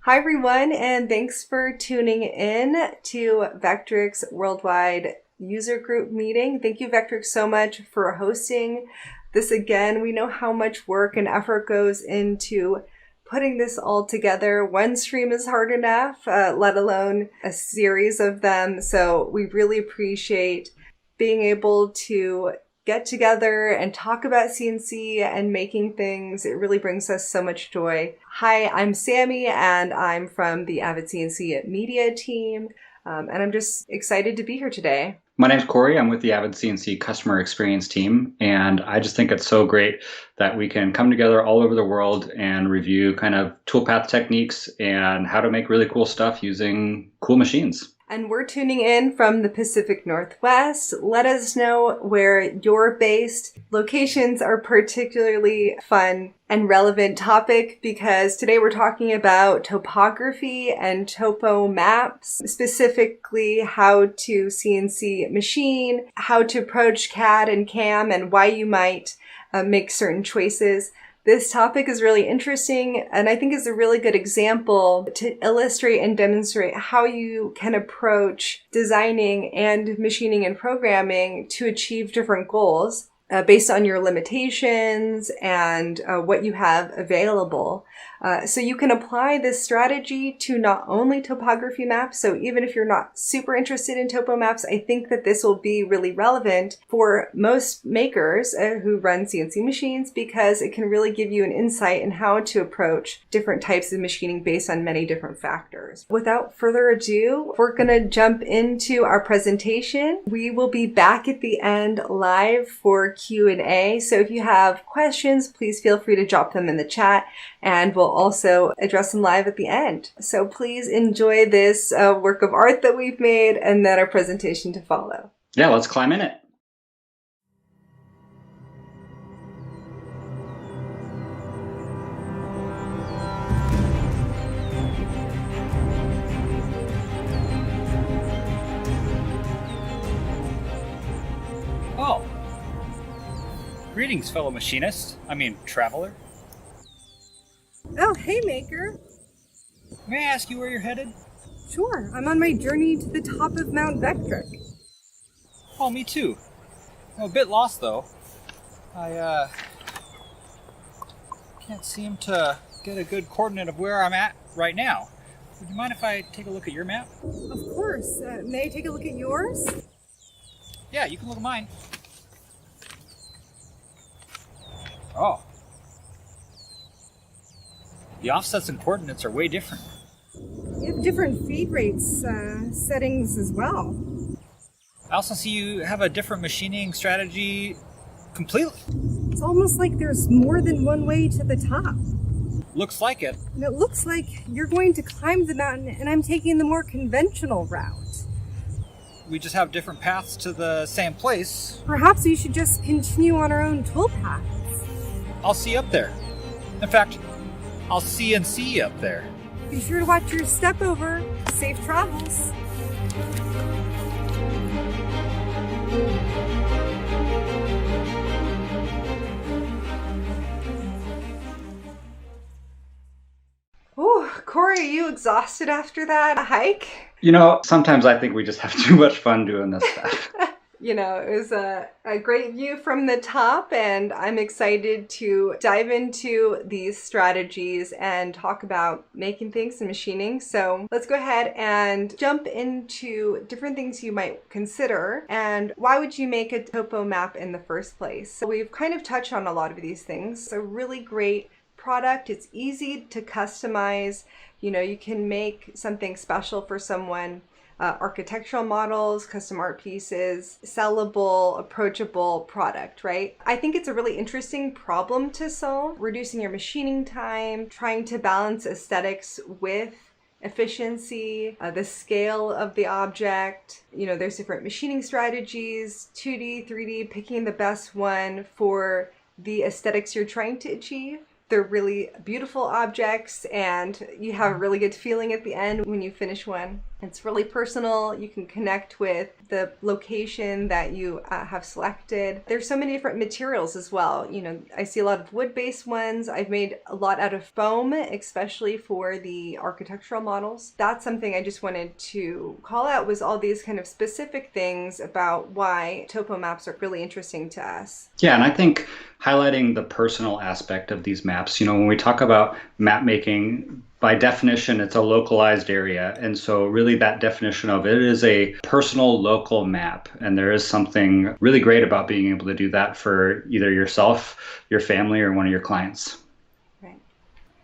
Hi everyone, and thanks for tuning in to Vectric's Worldwide User Group meeting. Thank you, Vectric, so much for hosting this again. We know how much work and effort goes into putting this all together. One stream is hard enough, let alone a series of them. So we really appreciate being able to get together and talk about CNC and making things. It really brings us so much joy. Hi, I'm Sami, and I'm from the Avid CNC media team, and I'm just excited to be here today. My name's Cory. I'm with the Avid CNC customer experience team, and I just think it's so great that we can come together all over the world and review kind of toolpath techniques and how to make really cool stuff using cool machines. And we're tuning in from the Pacific Northwest. Let us know where you're based. Locations are particularly fun and relevant topic because today we're talking about topography and topo maps, specifically how to CNC machine, how to approach CAD and CAM, and why you might make certain choices. This topic is really interesting, and I think is a really good example to illustrate and demonstrate how you can approach designing and machining and programming to achieve different goals based on your limitations and what you have available. So you can apply this strategy to not only topography maps. So even if you're not super interested in topo maps, I think that this will be really relevant for most makers who run CNC machines, because it can really give you an insight in how to approach different types of machining based on many different factors. Without further ado, we're going to jump into our presentation. We will be back at the end live for Q&A. So if you have questions, please feel free to drop them in the chat, and we'll also address them live at the end. So please enjoy this work of art that we've made, and then our presentation to follow. Yeah, let's climb in it. Oh. Greetings, fellow machinist. Traveler. Oh, hey, Maker. May I ask you where you're headed? Sure, I'm on my journey to the top of Mount Vectric. Oh, me too. I'm a bit lost, though. I can't seem to get a good coordinate of where I'm at right now. Would you mind if I take a look at your map? Of course. May I take a look at yours? Yeah, you can look at mine. Oh. The offsets and coordinates are way different. You have different feed rates settings as well. I also see you have a different machining strategy completely. It's almost like there's more than one way to the top. Looks like it. And it looks like you're going to climb the mountain, and I'm taking the more conventional route. We just have different paths to the same place. Perhaps we should just continue on our own toolpaths. I'll see you up there. In fact, I'll CNC up there. Be sure to watch your step over. Safe travels. Oh, Cory, are you exhausted after that hike? You know, sometimes I think we just have too much fun doing this stuff. You know, it was a great view from the top, and I'm excited to dive into these strategies and talk about making things and machining. So let's go ahead and jump into different things you might consider, and why would you make a topo map in the first place? So we've kind of touched on a lot of these things. It's a really great product. It's easy to customize. You know, you can make something special for someone. Architectural models, custom art pieces, sellable, approachable product, right? I think it's a really interesting problem to solve, reducing your machining time, trying to balance aesthetics with efficiency, the scale of the object. You know, there's different machining strategies, 2D, 3D, picking the best one for the aesthetics you're trying to achieve. They're really beautiful objects, and you have a really good feeling at the end when you finish one. It's really personal. You can connect with the location that you have selected. There's so many different materials as well. You know, I see a lot of wood-based ones. I've made a lot out of foam, especially for the architectural models. That's something I just wanted to call out, was all these kind of specific things about why topo maps are really interesting to us. Yeah, and I think highlighting the personal aspect of these maps, you know, when we talk about map making, by definition, it's a localized area. And so really that definition of it is a personal local map. And there is something really great about being able to do that for either yourself, your family, or one of your clients. Right.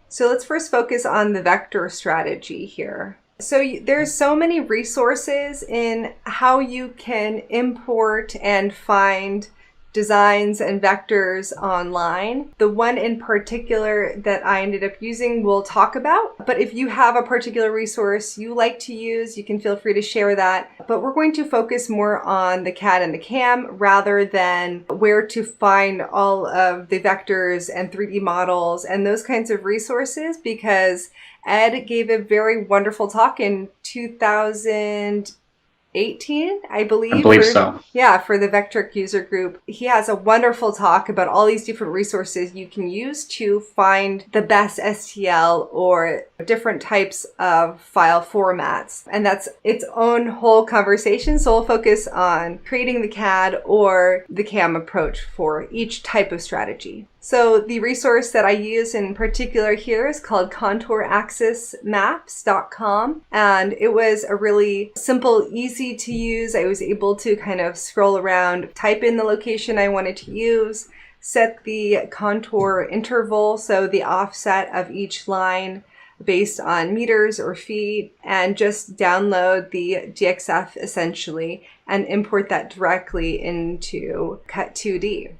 So let's first focus on the vector strategy here. So there's so many resources in how you can import and find designs and vectors online. The one in particular that I ended up using we'll talk about, but if you have a particular resource you like to use, you can feel free to share that. But we're going to focus more on the CAD and the CAM rather than where to find all of the vectors and 3D models and those kinds of resources, because Ed gave a very wonderful talk in 2018, I believe. So. Yeah, for the Vectric user group. He has a wonderful talk about all these different resources you can use to find the best STL or different types of file formats. And that's its own whole conversation. So we'll focus on creating the CAD or the CAM approach for each type of strategy. So the resource that I use in particular here is called contouraxismaps.com. And it was a really simple, easy to use. I was able to kind of scroll around, type in the location I wanted to use, set the contour interval, so the offset of each line based on meters or feet, and just download the DXF essentially and import that directly into Cut 2D.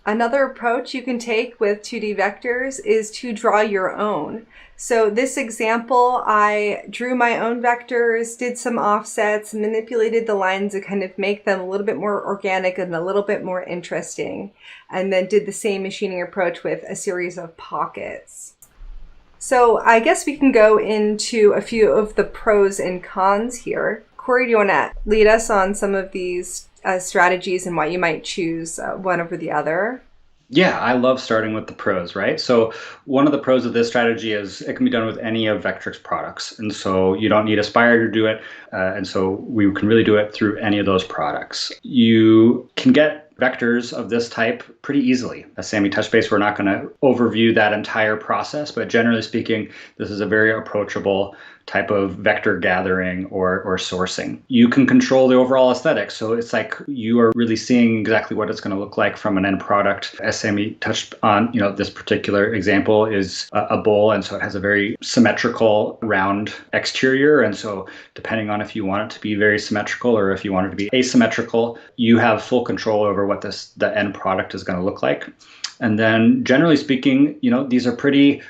Another approach you can take with 2D vectors is to draw your own. So this example, I drew my own vectors, did some offsets, manipulated the lines to kind of make them a little bit more organic and a little bit more interesting, and then did the same machining approach with a series of pockets. So I guess we can go into a few of the pros and cons here. Cory, do you want to lead us on some of these strategies and why you might choose one over the other? Yeah, I love starting with the pros, right? So one of the pros of this strategy is it can be done with any of Vectric's products. And so you don't need Aspire to do it. And so we can really do it through any of those products. You can get vectors of this type pretty easily. As Sami touched base, we're not going to overview that entire process, but generally speaking, this is a very approachable type of vector gathering or sourcing. You can control the overall aesthetic. So it's like you are really seeing exactly what it's going to look like from an end product. As Sami touched on, this particular example is a bowl. And so it has a very symmetrical round exterior. And so depending on if you want it to be very symmetrical or if you want it to be asymmetrical, you have full control over what the end product is going to look like. And then generally speaking, these are pretty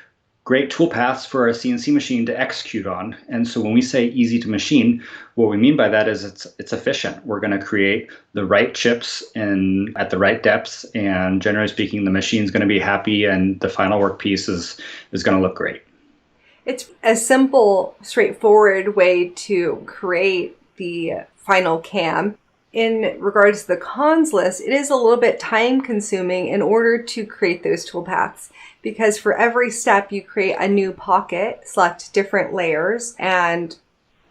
great toolpaths for a CNC machine to execute on. And so when we say easy to machine, what we mean by that is it's efficient. We're going to create the right chips at the right depths, and generally speaking, the machine's going to be happy and the final work piece is going to look great. It's a simple, straightforward way to create the final CAM. In regards to the cons list, it is a little bit time consuming in order to create those toolpaths, because for every step you create a new pocket, select different layers, and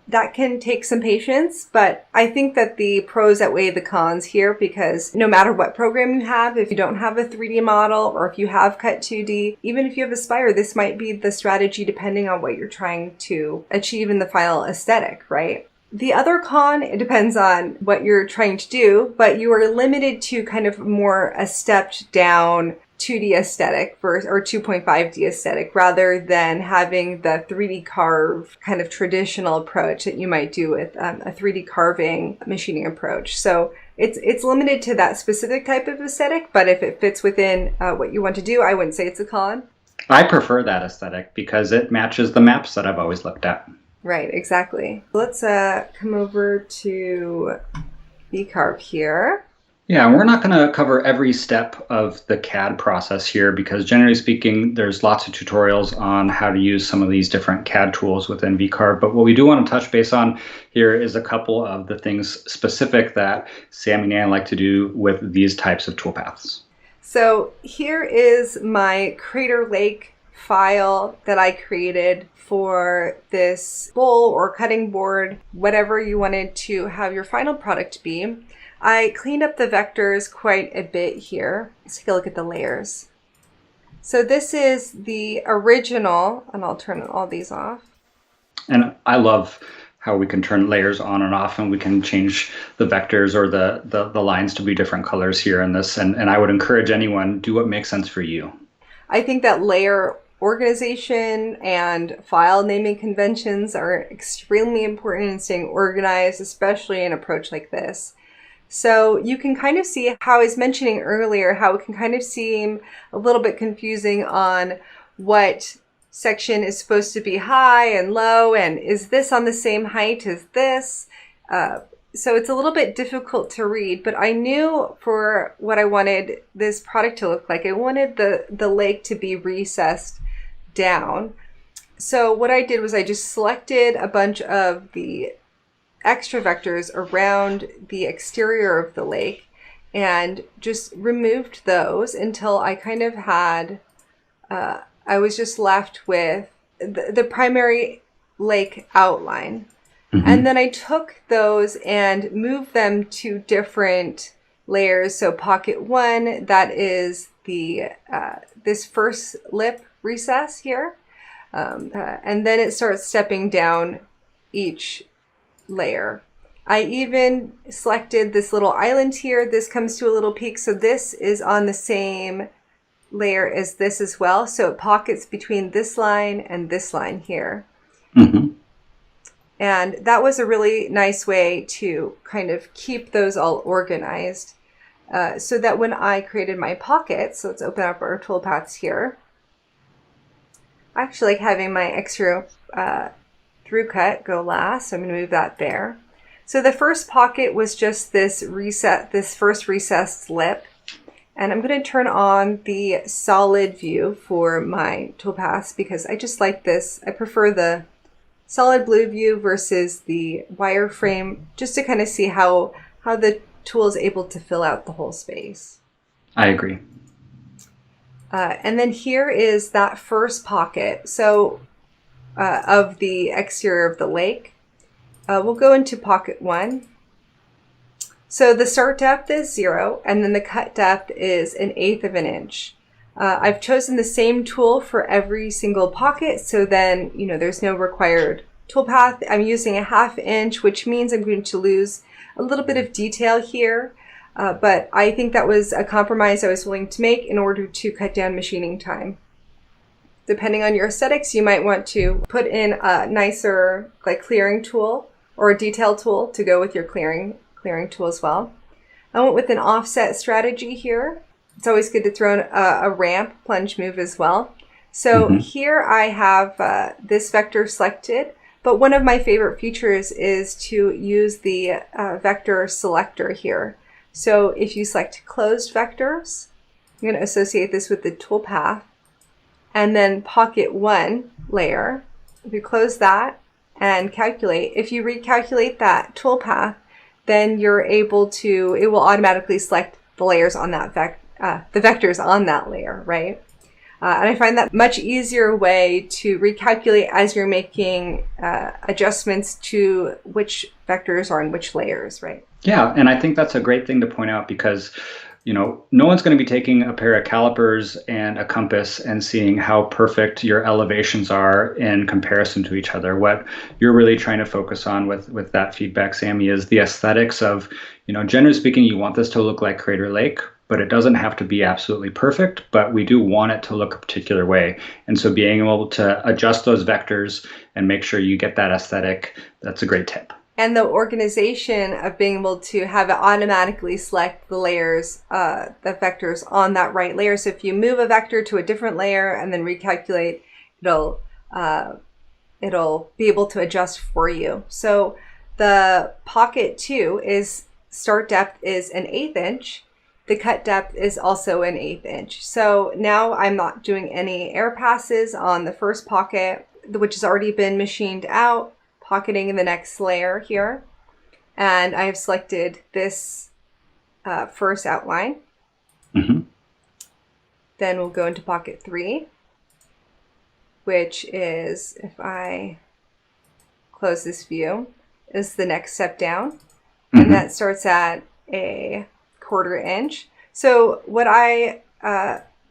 that can take some patience. But I think that the pros outweigh the cons here, because no matter what program you have, if you don't have a 3D model or if you have Cut 2D, even if you have Aspire, this might be the strategy depending on what you're trying to achieve in the final aesthetic, right? The other con, it depends on what you're trying to do, but you are limited to kind of more a stepped down 2D aesthetic or 2.5D aesthetic, rather than having the 3D carve kind of traditional approach that you might do with a 3D carving machining approach. So it's limited to that specific type of aesthetic, but if it fits within what you want to do, I wouldn't say it's a con. I prefer that aesthetic because it matches the maps that I've always looked at. Right, exactly. Let's come over to VCarve here. Yeah, we're not going to cover every step of the CAD process here because generally speaking, there's lots of tutorials on how to use some of these different CAD tools within VCarve. But what we do want to touch base on here is a couple of the things specific that Sami and I like to do with these types of toolpaths. So here is my Crater Lake file that I created for this bowl or cutting board, whatever you wanted to have your final product be. I cleaned up the vectors quite a bit here. Let's take a look at the layers. So this is the original, and I'll turn all these off. And I love how we can turn layers on and off, and we can change the vectors or the lines to be different colors here in this. And I would encourage anyone, do what makes sense for you. I think that layer organization and file naming conventions are extremely important in staying organized, especially in an approach like this. So you can kind of see how I was mentioning earlier, how it can kind of seem a little bit confusing on what section is supposed to be high and low, and is this on the same height as this? So it's a little bit difficult to read, but I knew for what I wanted this product to look like, I wanted the lake to be recessed down. So what I did was I just selected a bunch of the extra vectors around the exterior of the lake and just removed those until I kind of had, I was just left with the primary lake outline. Mm-hmm. And then I took those and moved them to different layers. So pocket one, that is the this first lip recess here. And then it starts stepping down each layer. I even selected this little island here. This comes to a little peak. So this is on the same layer as this as well. So it pockets between this line and this line here. Mm-hmm. And that was a really nice way to kind of keep those all organized so that when I created my pockets, so let's open up our toolpaths here. I actually like having my extra through cut go last, so I'm going to move that there. So the first pocket was just this first recessed lip, and I'm going to turn on the solid view for my toolpaths because I just like this. I prefer the solid blue view versus the wireframe, just to kind of see how the tool is able to fill out the whole space. I agree. And then here is that first pocket. So of the exterior of the lake. We'll go into pocket one. So the start depth is 0, and then the cut depth is 1/8 of an inch. I've chosen the same tool for every single pocket, so then, there's no required toolpath. I'm using a 1/2 inch, which means I'm going to lose a little bit of detail here, but I think that was a compromise I was willing to make in order to cut down machining time. Depending on your aesthetics, you might want to put in a nicer clearing tool or a detail tool to go with your clearing tool as well. I went with an offset strategy here. It's always good to throw in a ramp plunge move as well. So here I have this vector selected, but one of my favorite features is to use the vector selector here. So if you select closed vectors, you're going to associate this with the toolpath. And then pocket one layer, if you close that and calculate, if you recalculate that toolpath, then you're able to, it will automatically select the layers on that the vectors on that layer, right? And I find that much easier way to recalculate as you're making adjustments to which vectors are in which layers, right? Yeah, and I think that's a great thing to point out because no one's going to be taking a pair of calipers and a compass and seeing how perfect your elevations are in comparison to each other. What you're really trying to focus on with that feedback, Sami, is the aesthetics of, generally speaking, you want this to look like Crater Lake, but it doesn't have to be absolutely perfect, but we do want it to look a particular way. And so being able to adjust those vectors and make sure you get that aesthetic, that's a great tip. And the organization of being able to have it automatically select the layers, the vectors on that right layer. So if you move a vector to a different layer and then recalculate, it'll be able to adjust for you. So the pocket 2 is start depth is an 1/8 inch, the cut depth is also an 1/8 inch. So now I'm not doing any air passes on the first pocket, which has already been machined out, pocketing the next layer here. And I have selected this first outline. Mm-hmm. Then we'll go into pocket 3, which is, if I close this view, is the next step down. Mm-hmm. And that starts at a 1/4 inch. So what I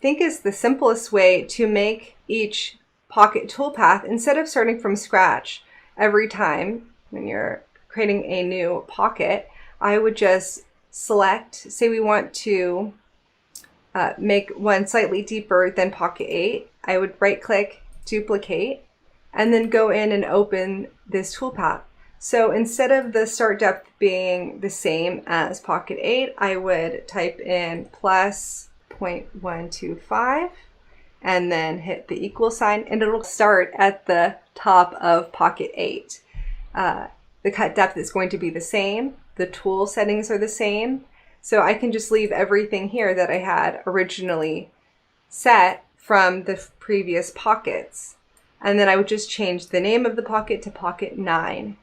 think is the simplest way to make each pocket toolpath, instead of starting from scratch every time when you're creating a new pocket, I would just select, say we want to make one slightly deeper than pocket 8. I would right click, duplicate, and then go in and open this toolpath. So instead of the start depth being the same as pocket 8, I would type in plus 0.125 and then hit the equal sign, and it'll start at the top of pocket 8. The cut depth is going to be the same. The tool settings are the same. So I can just leave everything here that I had originally set from the previous pockets. And then I would just change the name of the pocket to pocket 9,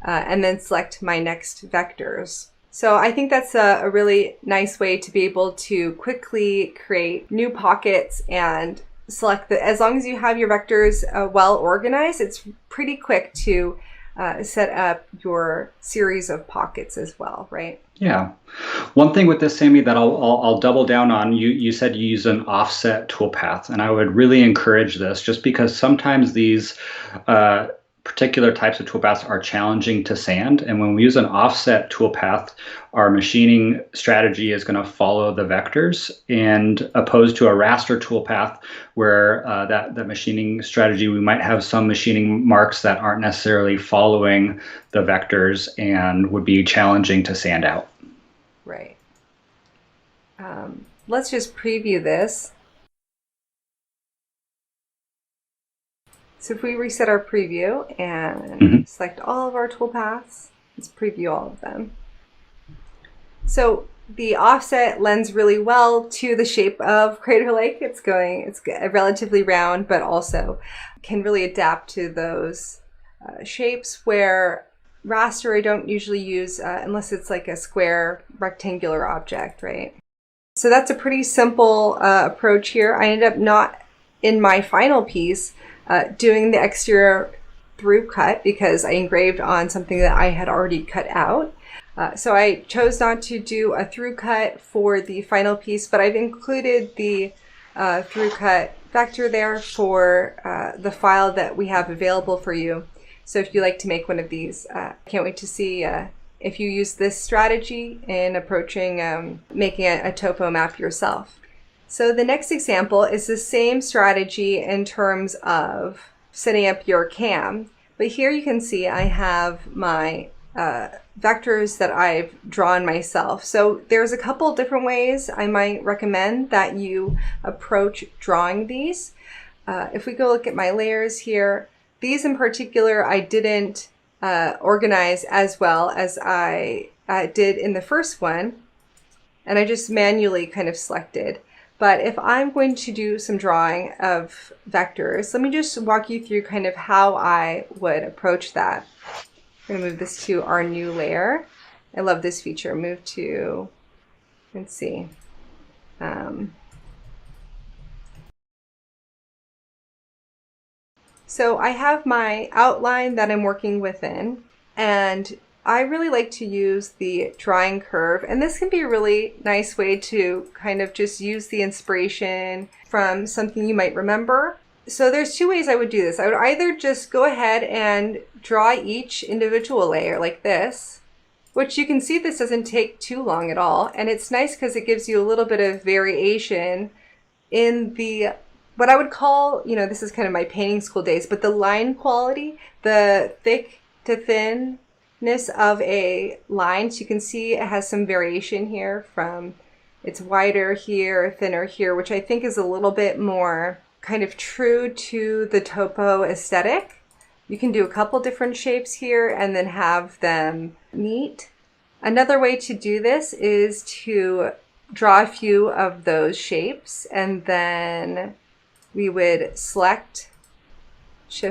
and then select my next vectors. So I think that's a really nice way to be able to quickly create new pockets and select as long as you have your vectors well organized, it's pretty quick to set up your series of pockets as well, right? Yeah. One thing with this, Sami, that I'll double down on, you said you use an offset toolpath, and I would really encourage this just because sometimes these particular types of toolpaths are challenging to sand. And when we use an offset toolpath, our machining strategy is going to follow the vectors, and opposed to a raster toolpath where that machining strategy, we might have some machining marks that aren't necessarily following the vectors and would be challenging to sand out. Right. Let's just preview this. So if we reset our preview and select all of our toolpaths, let's preview all of them. So the offset lends really well to the shape of Crater Lake. It's relatively round, but also can really adapt to those shapes where raster I don't usually use unless it's like a square rectangular object, right? So that's a pretty simple approach here. I ended up not in my final piece doing the exterior through cut because I engraved on something that I had already cut out. So I chose not to do a through cut for the final piece, but I've included the through cut vector there for the file that we have available for you. So if you like to make one of these, I can't wait to see if you use this strategy in approaching making a topo map yourself. So the next example is the same strategy in terms of setting up your cam. But here you can see I have my vectors that I've drawn myself. So there's a couple different ways I might recommend that you approach drawing these. If we go look at my layers here, these in particular I didn't organize as well as I did in the first one, and I just manually kind of selected. But if I'm going to do some drawing of vectors, let me just walk you through kind of how I would approach that. I'm going to move this to our new layer. I love this feature. Move to, let's see. So I have my outline that I'm working within, and I really like to use the drawing curve, and this can be a really nice way to kind of just use the inspiration from something you might remember. So there's two ways I would do this. I would either just go ahead and draw each individual layer like this, which you can see this doesn't take too long at all, and it's nice because it gives you a little bit of variation in the, what I would call, you know, this is kind of my painting school days, but the line quality, the thick to thin of a line. So you can see it has some variation here from it's wider here, thinner here, which I think is a little bit more kind of true to the topo aesthetic. You can do a couple different shapes here and then have them meet Another way to do this is to draw a few of those shapes, and then we would shift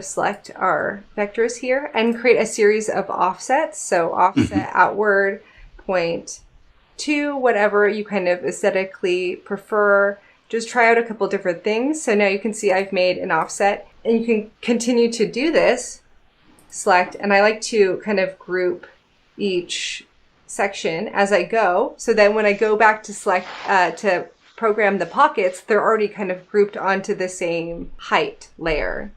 select our vectors here and create a series of offsets. So offset outward, point to whatever you kind of aesthetically prefer. Just try out a couple different things. So now you can see I've made an offset, and you can continue to do this. Select, and I like to kind of group each section as I go, so that when I go back to select to program the pockets, they're already kind of grouped onto the same height layer.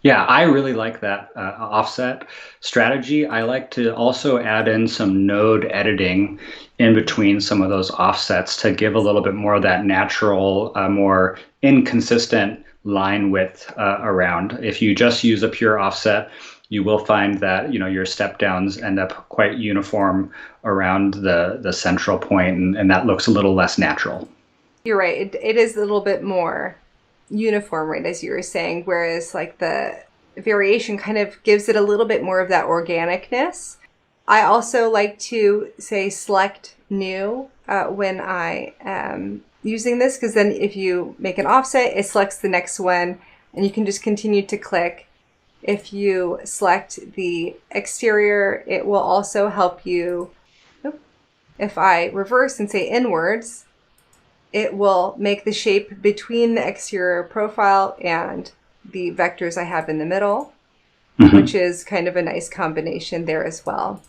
Yeah, I really like that offset strategy. I like to also add in some node editing in between some of those offsets to give a little bit more of that natural, more inconsistent line width around. If you just use a pure offset, you will find that your step downs end up quite uniform around the central point, and that looks a little less natural. You're right. It is a little bit more uniform, right, as you were saying, whereas like the variation kind of gives it a little bit more of that organicness. I also like to say select new when I am using this, because then if you make an offset, it selects the next one, and you can just continue to click. If you select the exterior, it will also help you. If I reverse and say inwards, it will make the shape between the exterior profile and the vectors I have in the middle, which is kind of a nice combination there as well.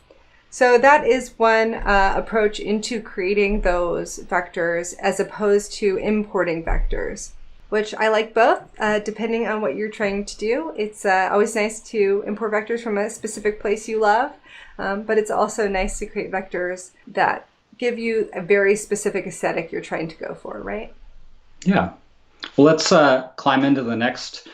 So that is one approach into creating those vectors as opposed to importing vectors, which I like both, depending on what you're trying to do. It's always nice to import vectors from a specific place you love, but it's also nice to create vectors that give you a very specific aesthetic you're trying to go for, right? Yeah. Well, let's climb into the next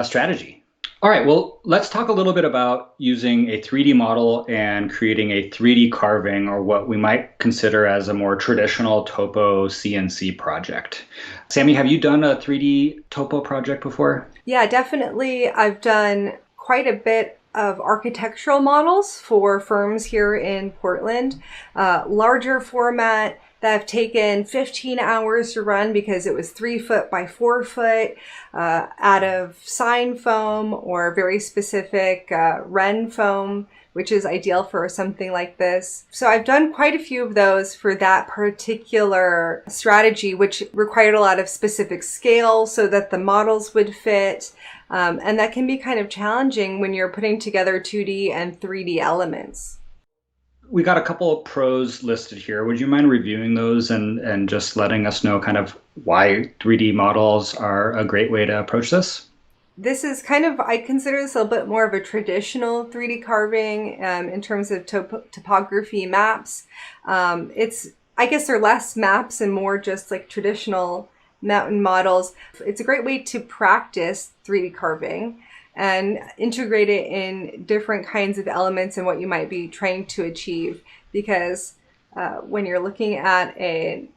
strategy. All right, well, let's talk a little bit about using a 3D model and creating a 3D carving, or what we might consider as a more traditional Topo CNC project. Sami, have you done a 3D Topo project before? Yeah, definitely. I've done quite a bit of architectural models for firms here in Portland, larger format that have taken 15 hours to run because it was 3 foot by 4 foot out of sign foam or very specific Ren foam, which is ideal for something like this. So I've done quite a few of those for that particular strategy, which required a lot of specific scale so that the models would fit. And that can be kind of challenging when you're putting together 2D and 3D elements. We got a couple of pros listed here. Would you mind reviewing those and just letting us know kind of why 3D models are a great way to approach this? This is kind of, I consider this a little bit more of a traditional 3D carving in terms of topography maps. I guess they're less maps and more just like traditional mountain models. It's a great way to practice 3D carving and integrate it in different kinds of elements and what you might be trying to achieve. Because when you're looking at a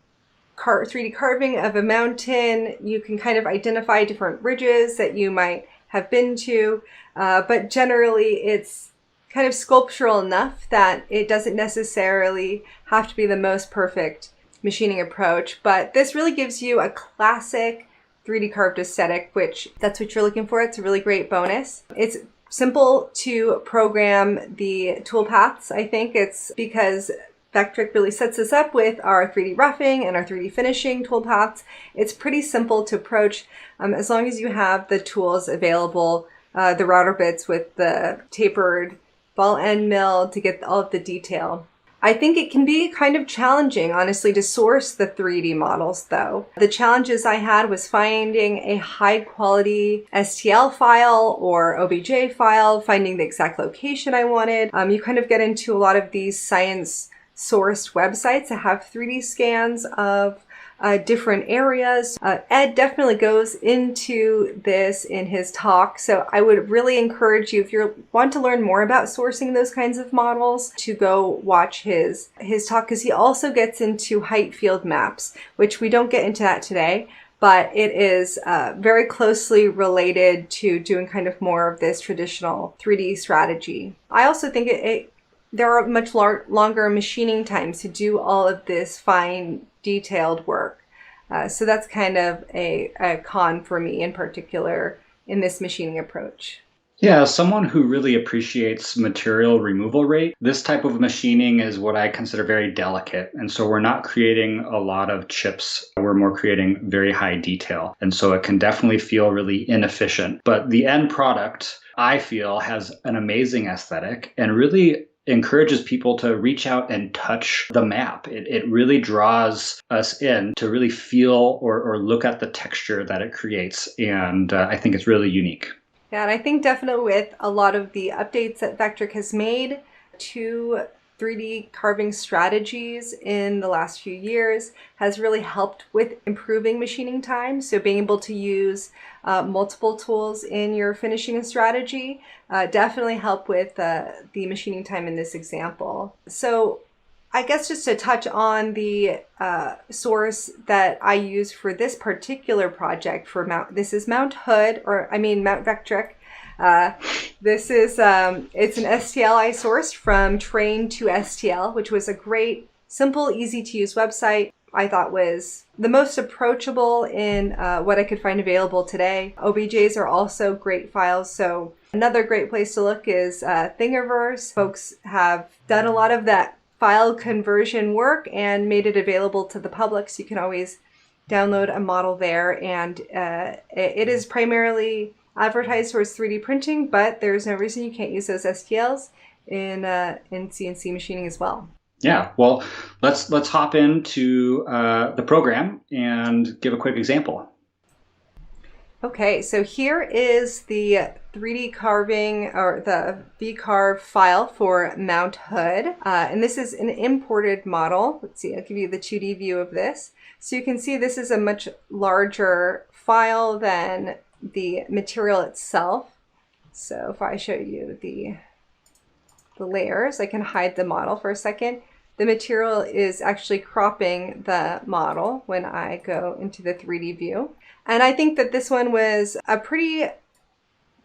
3D carving of a mountain, you can kind of identify different ridges that you might have been to, but generally it's kind of sculptural enough that it doesn't necessarily have to be the most perfect machining approach. But this really gives you a classic 3D carved aesthetic, which that's what you're looking for. It's a really great bonus. It's simple to program the toolpaths. I think it's because Vectric really sets us up with our 3D roughing and our 3D finishing toolpaths. It's pretty simple to approach as long as you have the tools available, the router bits with the tapered ball end mill to get all of the detail. I think it can be kind of challenging, honestly, to source the 3D models, though. The challenges I had was finding a high quality STL file or OBJ file, finding the exact location I wanted. You kind of get into a lot of these science sourced websites that have 3D scans of different areas. Ed definitely goes into this in his talk, so I would really encourage you, if you want to learn more about sourcing those kinds of models, to go watch his talk, because he also gets into height field maps, which we don't get into that today, but it is very closely related to doing kind of more of this traditional 3D strategy. I also think it there are much longer machining times to do all of this fine detailed work. So that's kind of a con for me in particular in this machining approach. Yeah, as someone who really appreciates material removal rate, this type of machining is what I consider very delicate. And so we're not creating a lot of chips. We're more creating very high detail. And so it can definitely feel really inefficient. But the end product, I feel, has an amazing aesthetic and really encourages people to reach out and touch the map. It really draws us in to really feel or look at the texture that it creates. And I think it's really unique. Yeah, and I think definitely with a lot of the updates that Vectric has made to 3D carving strategies in the last few years has really helped with improving machining time. So being able to use multiple tools in your finishing strategy definitely help with the machining time in this example. So I guess just to touch on the source that I use for this particular project for this is Mount Vectric. This is, it's an STL I sourced from Train to STL, which was a great, simple, easy to use website. I thought was the most approachable in what I could find available today. OBJs are also great files. So another great place to look is Thingiverse. Folks have done a lot of that file conversion work and made it available to the public, so you can always download a model there. And it is primarily advertised towards 3D printing, but there's no reason you can't use those STLs in CNC machining as well. Yeah, well, let's hop into the program and give a quick example. Okay, so here is the 3D carving or the VCarve file for Mount Hood. And this is an imported model. Let's see, I'll give you the 2D view of this. So you can see this is a much larger file than the material itself. So if I show you the layers, I can hide the model for a second. The material is actually cropping the model when I go into the 3D view. And I think that this one was a pretty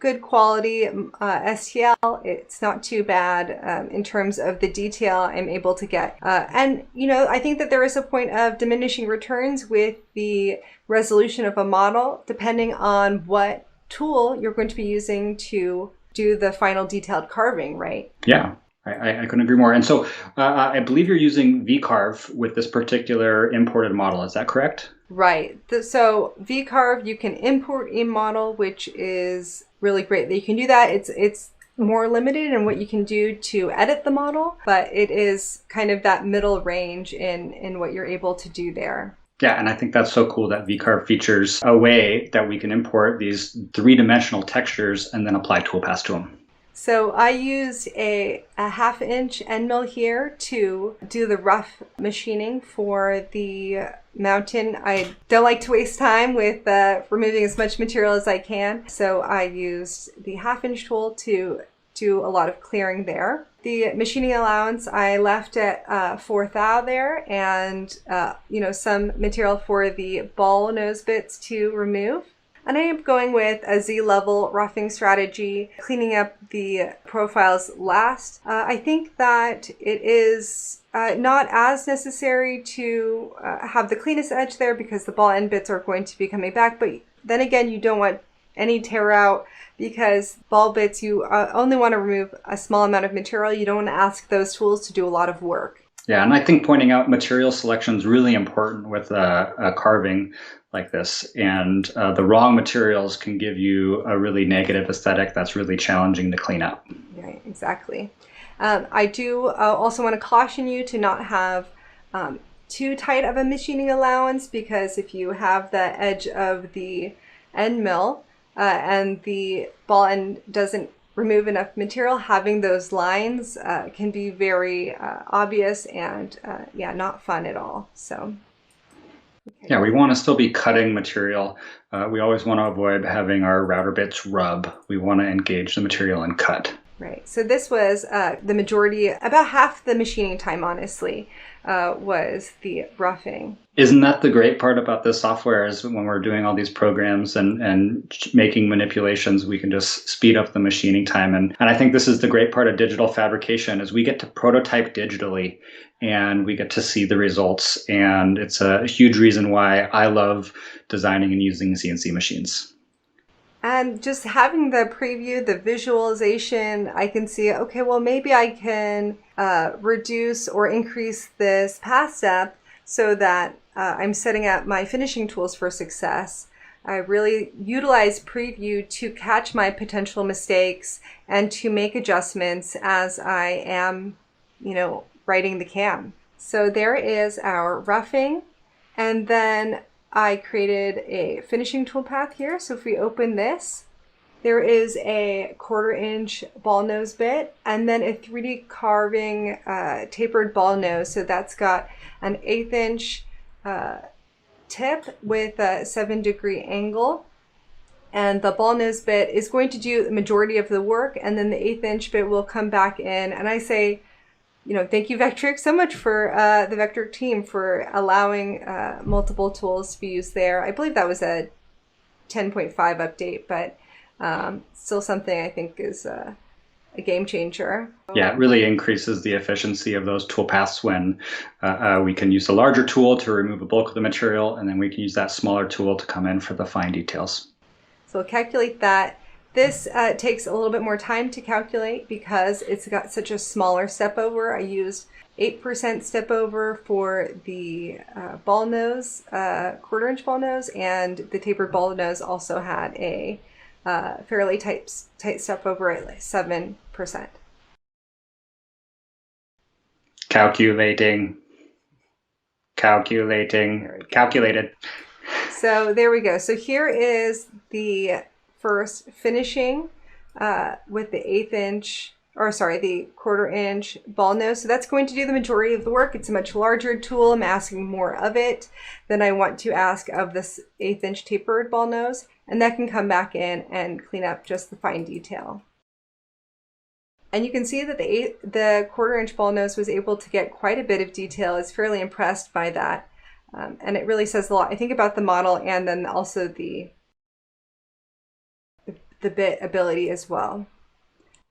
good quality STL. It's not too bad in terms of the detail I'm able to get. And, you know, I think that there is a point of diminishing returns with the resolution of a model, depending on what tool you're going to be using to do the final detailed carving, right? Yeah. I couldn't agree more. And so I believe you're using VCarve with this particular imported model. Is that correct? Right. So VCarve, you can import a model, which is really great that you can do that. It's more limited in what you can do to edit the model, but it is kind of that middle range in what you're able to do there. Yeah, and I think that's so cool that VCarve features a way that we can import these three-dimensional textures and then apply toolpaths to them. So I used a 1/2 inch end mill here to do the rough machining for the mountain. I don't like to waste time with removing as much material as I can. So I used the 1/2 inch tool to do a lot of clearing there. The machining allowance I left at 4 thou there, and some material for the ball nose bits to remove. And I am going with a Z-level roughing strategy, cleaning up the profiles last. I think that it is not as necessary to have the cleanest edge there because the ball end bits are going to be coming back. But then again, you don't want any tear out because ball bits, you only want to remove a small amount of material. You don't want to ask those tools to do a lot of work. Yeah, and I think pointing out material selection is really important with a carving like this. And the wrong materials can give you a really negative aesthetic that's really challenging to clean up. Right, exactly. I do also want to caution you to not have too tight of a machining allowance, because if you have the edge of the end mill and the ball end doesn't remove enough material, having those lines can be very obvious and not fun at all. So. Okay. Yeah, we want to still be cutting material. We always want to avoid having our router bits rub. We want to engage the material and cut. Right. So this was the majority, about half the machining time, honestly, was the roughing. Isn't that the great part about this software is when we're doing all these programs and making manipulations, we can just speed up the machining time. And I think this is the great part of digital fabrication is we get to prototype digitally and we get to see the results. And it's a huge reason why I love designing and using CNC machines. And just having the preview, the visualization, I can see, okay, well, maybe I can reduce or increase this path step so that I'm setting up my finishing tools for success. I really utilize preview to catch my potential mistakes and to make adjustments as I am, writing the CAM. So there is our roughing. And then I created a finishing toolpath here. So if we open this, there is a 1/4-inch ball nose bit and then a 3D carving tapered ball nose. So that's got an 1/8 inch tip with a 7-degree angle. And the ball nose bit is going to do the majority of the work. And then the 1/8 inch bit will come back in. And I say, thank you, Vectric, so much for the Vectric team for allowing multiple tools to be used there. I believe that was a 10.5 update, but still something I think is a game changer. Yeah, it really increases the efficiency of those toolpaths when we can use the larger tool to remove a bulk of the material, and then we can use that smaller tool to come in for the fine details. So we'll calculate that. This takes a little bit more time to calculate because it's got such a smaller step over. I used 8% step over for the ball nose, 1/4-inch ball nose, and the tapered ball nose also had a fairly tight step over at like 7%. Calculated. So there we go. So here is the first finishing with the 1/4-inch ball nose. So that's going to do the majority of the work. It's a much larger tool. I'm asking more of it than I want to ask of this 1/8 inch tapered ball nose. And that can come back in and clean up just the fine detail. And you can see that the 1/4-inch ball nose was able to get quite a bit of detail. I was fairly impressed by that. And it really says a lot, I think, about the model and then also the bit ability as well.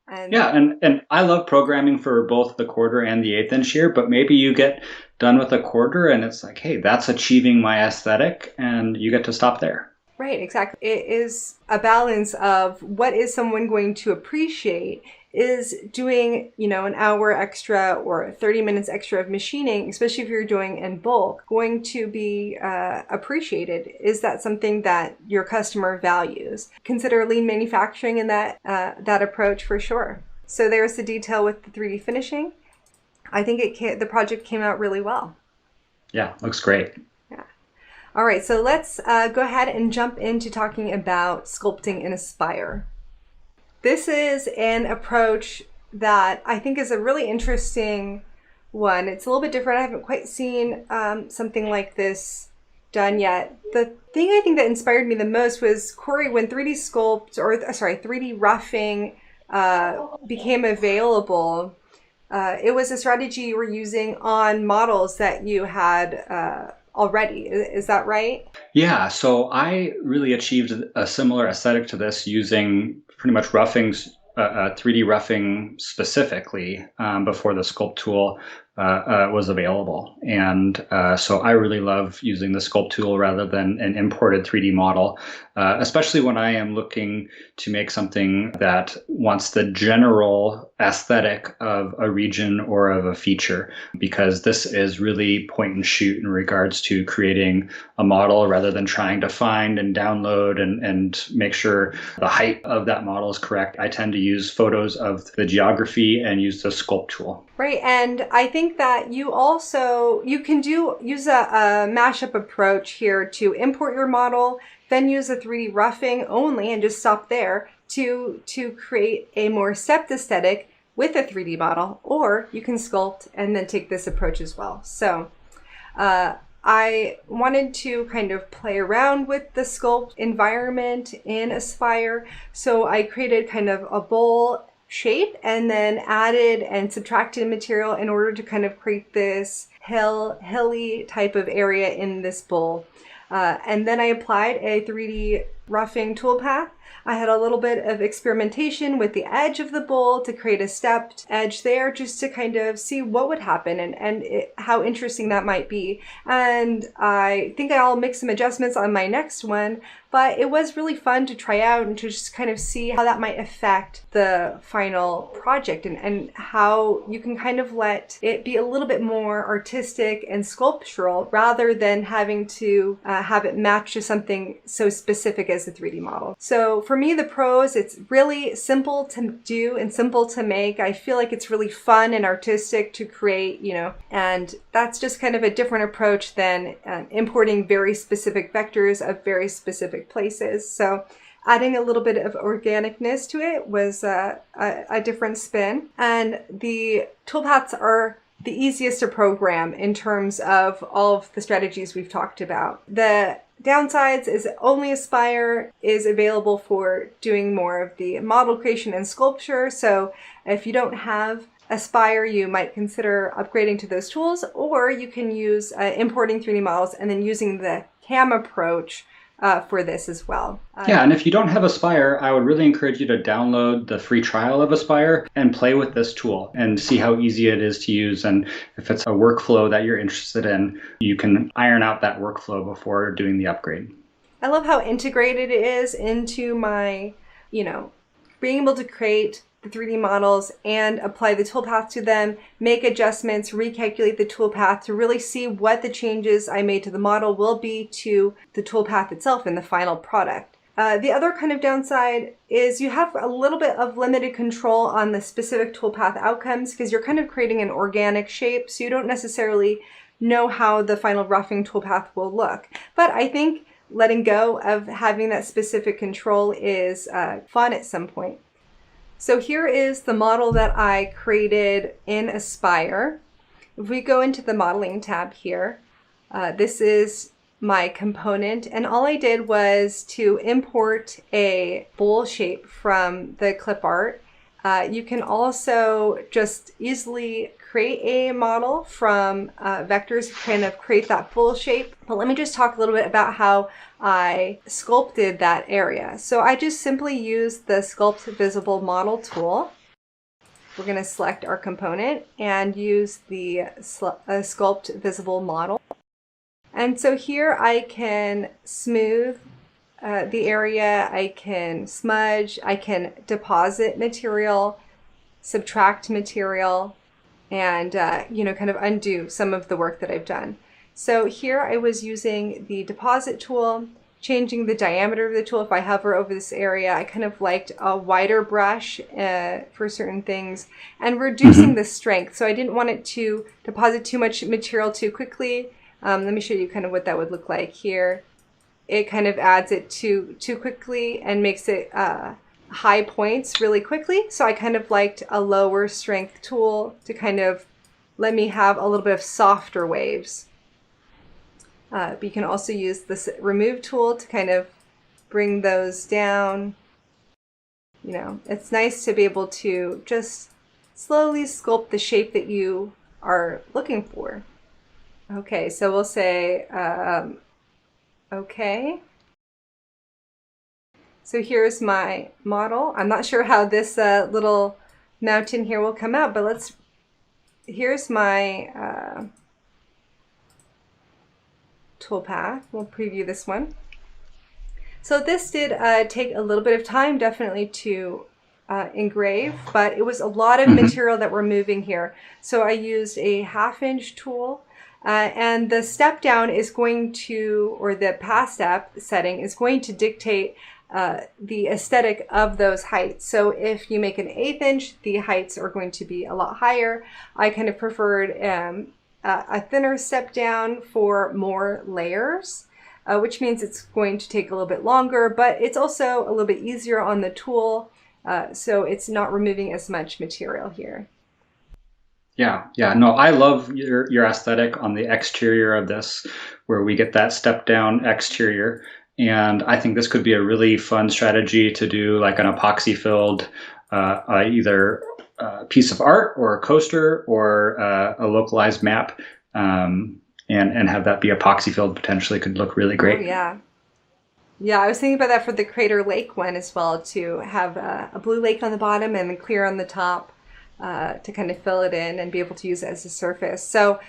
And I love programming for both the 1/4 and the 1/8 inch here, but maybe you get done with a 1/4 and it's like, hey, that's achieving my aesthetic, and you get to stop there. Right, exactly. It is a balance of what is someone going to appreciate. Is doing, an hour extra or 30 minutes extra of machining, especially if you're doing in bulk, going to be appreciated? Is that something that your customer values? Consider lean manufacturing in that approach for sure. So there's the detail with the 3D finishing. I think the project came out really well. Yeah, looks great. Yeah. All right, so let's go ahead and jump into talking about sculpting in Aspire. This is an approach that I think is a really interesting one. It's a little bit different. I haven't quite seen something like this done yet. The thing I think that inspired me the most was Cory, when 3D roughing became available. It was a strategy you were using on models that you had already. Is that right? Yeah, so I really achieved a similar aesthetic to this using pretty much 3D roughing specifically before the Sculpt tool was available. And so I really love using the Sculpt tool rather than an imported 3D model, especially when I am looking to make something that wants the general aesthetic of a region or of a feature, because this is really point and shoot in regards to creating a model rather than trying to find and download and make sure the height of that model is correct. I tend to use photos of the geography and use the Sculpt tool. Right, and I think that you can use a mashup approach here to import your model, then use a 3D roughing only and just stop there to create a more stepped aesthetic with a 3D model, or you can sculpt and then take this approach as well. So I wanted to kind of play around with the sculpt environment in Aspire, so I created kind of a bowl shape and then added and subtracted material in order to kind of create this hilly type of area in this bowl. And then I applied a 3D roughing toolpath. I had a little bit of experimentation with the edge of the bowl to create a stepped edge there just to kind of see what would happen and how interesting that might be. And I think I'll make some adjustments on my next one, but it was really fun to try out and to just kind of see how that might affect the final project and how you can kind of let it be a little bit more artistic and sculptural rather than having to have it match to something so specific as a 3D model. So for me, the pros, it's really simple to do and simple to make. I feel like it's really fun and artistic to create, you know, and that's just kind of a different approach than importing very specific vectors of very specific places. So adding a little bit of organicness to it was a different spin. And the toolpaths are the easiest to program in terms of all of the strategies we've talked about. The downsides is only Aspire is available for doing more of the model creation and sculpture. So if you don't have Aspire, you might consider upgrading to those tools, or you can use importing 3D models and then using the CAM approach for this as well. Yeah, and if you don't have Aspire, I would really encourage you to download the free trial of Aspire and play with this tool and see how easy it is to use. And if it's a workflow that you're interested in, you can iron out that workflow before doing the upgrade. I love how integrated it is into my, you know, being able to create the 3D models and apply the toolpath to them, make adjustments, recalculate the toolpath to really see what the changes I made to the model will be to the toolpath itself in the final product. The other kind of downside is you have a little bit of limited control on the specific toolpath outcomes because you're kind of creating an organic shape, so you don't necessarily know how the final roughing toolpath will look. But I think letting go of having that specific control is fun at some point. So here is the model that I created in Aspire. If we go into the modeling tab here, this is my component, and all I did was to import a bowl shape from the clip art. You can also just easily create a model from vectors, kind of create that bowl shape. But let me just talk a little bit about how I sculpted that area. So I just simply used the Sculpt Visible Model tool. We're going to select our component and use the Sculpt Visible Model. And so here I can smooth the area, I can smudge, I can deposit material, subtract material, and you know, kind of undo some of the work that I've done. So here I was using the deposit tool, changing the diameter of the tool. If I hover over this area, I kind of liked a wider brush for certain things, and reducing the strength. So I didn't want it to deposit too much material too quickly. Let me show you kind of what that would look like here. It kind of adds it too quickly and makes it high points really quickly. So I kind of liked a lower strength tool to kind of let me have a little bit of softer waves. But you can also use this remove tool to kind of bring those down. You know, it's nice to be able to just slowly sculpt the shape that you are looking for. Okay, so we'll say, okay. So here's my model. I'm not sure how this little mountain here will come out, but here's my toolpath. We'll preview this one. So this did take a little bit of time, definitely, to engrave, but it was a lot of material that we're moving here. So I used a 1/2" tool, and the step down is going to, or the pass step setting is going to dictate the aesthetic of those heights. So if you make an 1/8", the heights are going to be a lot higher. I kind of preferred a thinner step down for more layers, which means it's going to take a little bit longer, but it's also a little bit easier on the tool, so it's not removing as much material here. Yeah, no, I love your aesthetic on the exterior of this, where we get that step down exterior. And I think this could be a really fun strategy to do like an epoxy filled either a piece of art or a coaster or a localized map, and have that be epoxy filled potentially could look really great. Oh, yeah. Yeah, I was thinking about that for the Crater Lake one as well, to have a blue lake on the bottom and then clear on the top to kind of fill it in and be able to use it as a surface. So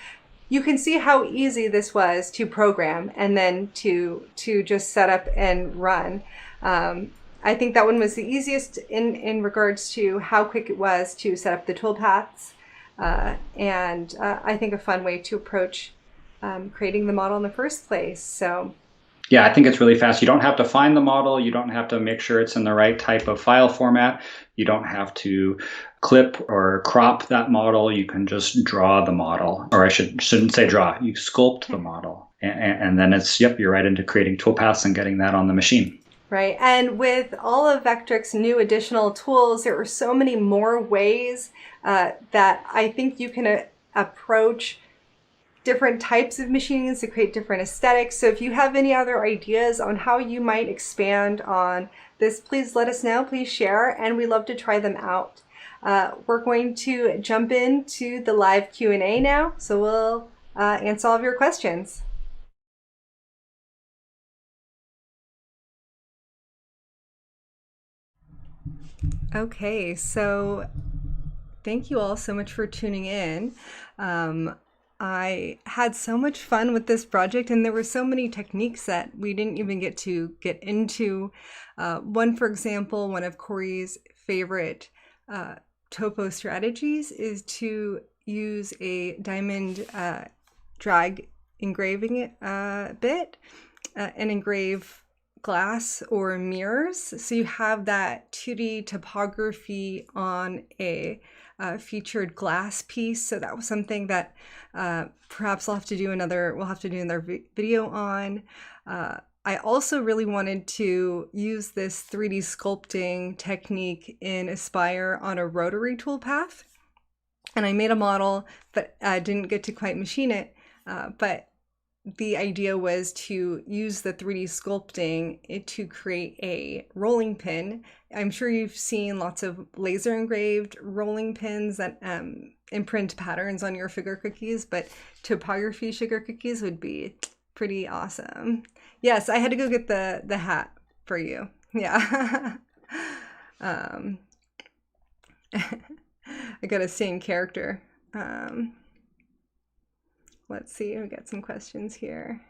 you can see how easy this was to program and then to just set up and run. I think that one was the easiest in regards to how quick it was to set up the toolpaths, and I think a fun way to approach creating the model in the first place. So yeah, I think it's really fast. You don't have to find the model. You don't have to make sure it's in the right type of file format. You don't have to clip or crop that model. You can just draw the model, or I shouldn't say draw. You sculpt the model, and then it's, yep, you're right into creating toolpaths and getting that on the machine. Right, and with all of Vectric's new additional tools, there are so many more ways that I think you can approach different types of machines to create different aesthetics. So if you have any other ideas on how you might expand on this, please let us know, please share, and we love to try them out. We're going to jump into the live Q&A now, so we'll answer all of your questions. Okay, so thank you all so much for tuning in. I had so much fun with this project, and there were so many techniques that we didn't even get into. One, for example, one of Cory's favorite topo strategies is to use a diamond drag engraving bit and engrave glass or mirrors. So you have that 2D topography on a featured glass piece. So that was something that perhaps we'll have to do another video on. I also really wanted to use this 3D sculpting technique in Aspire on a rotary toolpath. And I made a model, but didn't get to quite machine it. But the idea was to use the 3D sculpting to create a rolling pin. I'm sure you've seen lots of laser engraved rolling pins that imprint patterns on your sugar cookies, but topography sugar cookies would be pretty awesome. Yes, I had to go get the hat for you. Yeah. I gotta stay in character. Let's see, we got some questions here.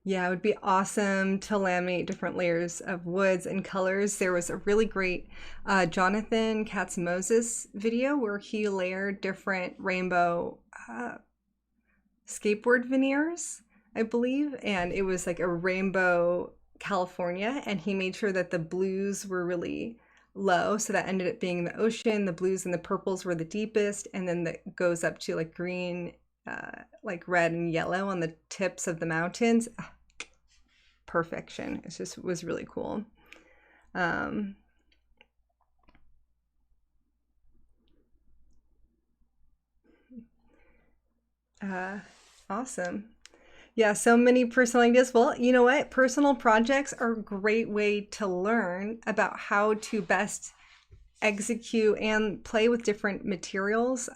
Yeah, it would be awesome to laminate different layers of woods and colors. There was a really great Jonathan Katz-Moses video where he layered different rainbow skateboard veneers, I believe, and it was like a rainbow California, and he made sure that the blues were really low, so that ended up being the ocean. The blues and the purples were the deepest, and then that goes up to like green, like red and yellow on the tips of the mountains. Perfection. It was really cool. Awesome. Yeah, so many personal ideas. Well, you know what? Personal projects are a great way to learn about how to best execute and play with different materials.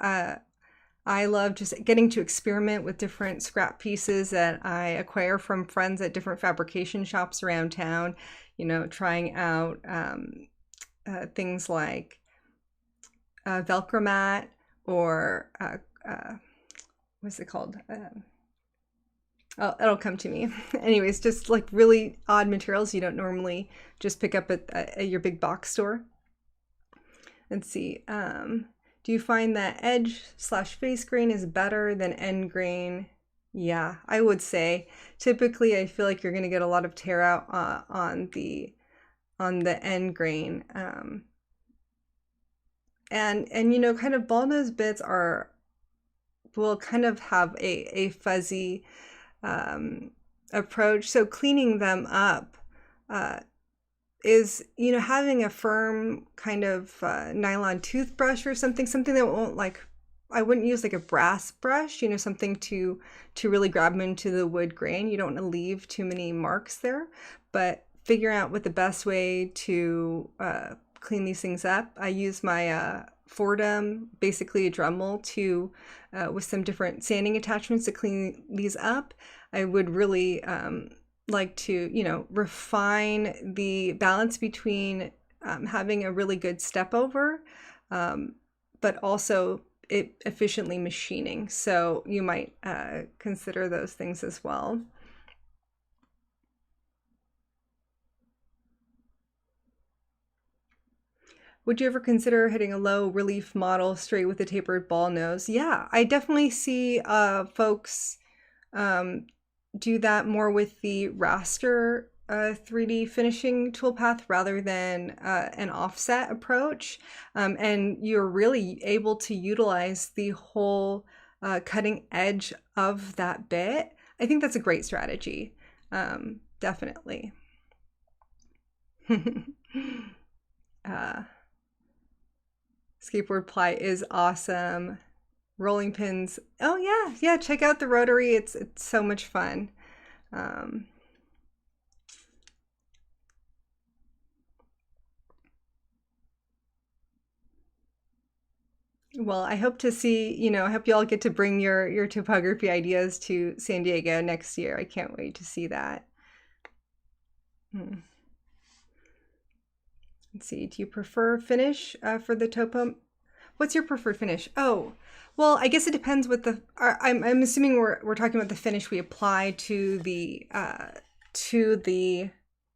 I love just getting to experiment with different scrap pieces that I acquire from friends at different fabrication shops around town, you know, trying out things like Velcro mat or what's it called? Oh, it'll come to me. Anyways, just like really odd materials you don't normally just pick up at your big box store. Let's see. Do you find that edge/face grain is better than end grain? Yeah, I would say. Typically, I feel like you're going to get a lot of tear out on the end grain. And you know, kind of ball nose bits will kind of have a fuzzy approach. So cleaning them up is, you know, having a firm kind of nylon toothbrush or something that won't, like, I wouldn't use like a brass brush, you know, something to really grab them into the wood grain. You don't want to leave too many marks there, but figuring out what the best way to clean these things up. I use my Fordham, basically a Dremel, to with some different sanding attachments to clean these up. I would really like to, refine the balance between having a really good step over, but also efficiently machining. So you might consider those things as well. Would you ever consider hitting a low relief model straight with a tapered ball nose? Yeah, I definitely see folks do that more with the raster 3D finishing toolpath rather than an offset approach. And you're really able to utilize the whole cutting edge of that bit. I think that's a great strategy, definitely. Skateboard ply is awesome. Rolling pins. Oh yeah. Check out the rotary. It's so much fun. Well, I hope to see, I hope you all get to bring your topography ideas to San Diego next year. I can't wait to see that. Let's see, do you prefer finish for the topo? What's your preferred finish? Oh, well, I guess it depends what I'm assuming we're talking about the finish we apply to the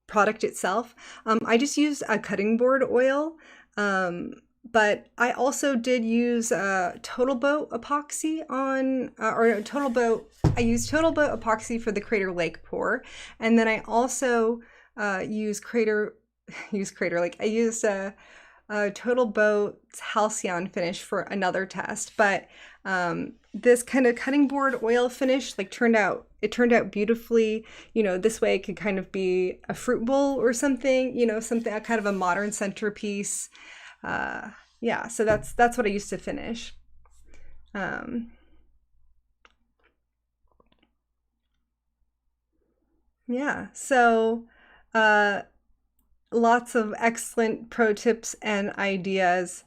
product itself. I just used a cutting board oil, but I also did use Total Boat epoxy on, I used Total Boat epoxy for the Crater Lake pour, and then I also used I used a Total Boat's Halcyon finish for another test, but this kind of cutting board oil finish turned out beautifully. This way it could kind of be a fruit bowl or something, something kind of a modern centerpiece. Yeah, so that's what I used to finish. Yeah, so lots of excellent pro tips and ideas.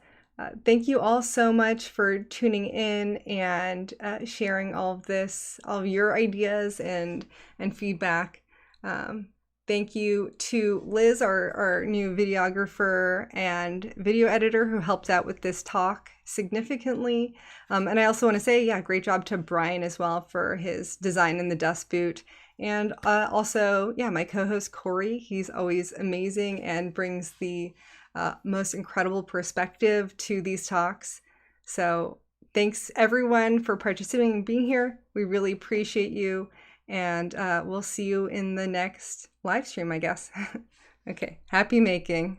Thank you all so much for tuning in and sharing all of your ideas and feedback. Thank you to Liz, our new videographer and video editor, who helped out with this talk significantly. And I also want to say, great job to Brian as well for his design in the dust boot. And also, my co-host Cory. He's always amazing and brings the most incredible perspective to these talks. So thanks everyone for participating and being here. We really appreciate you. And we'll see you in the next live stream, I guess. Okay, happy making.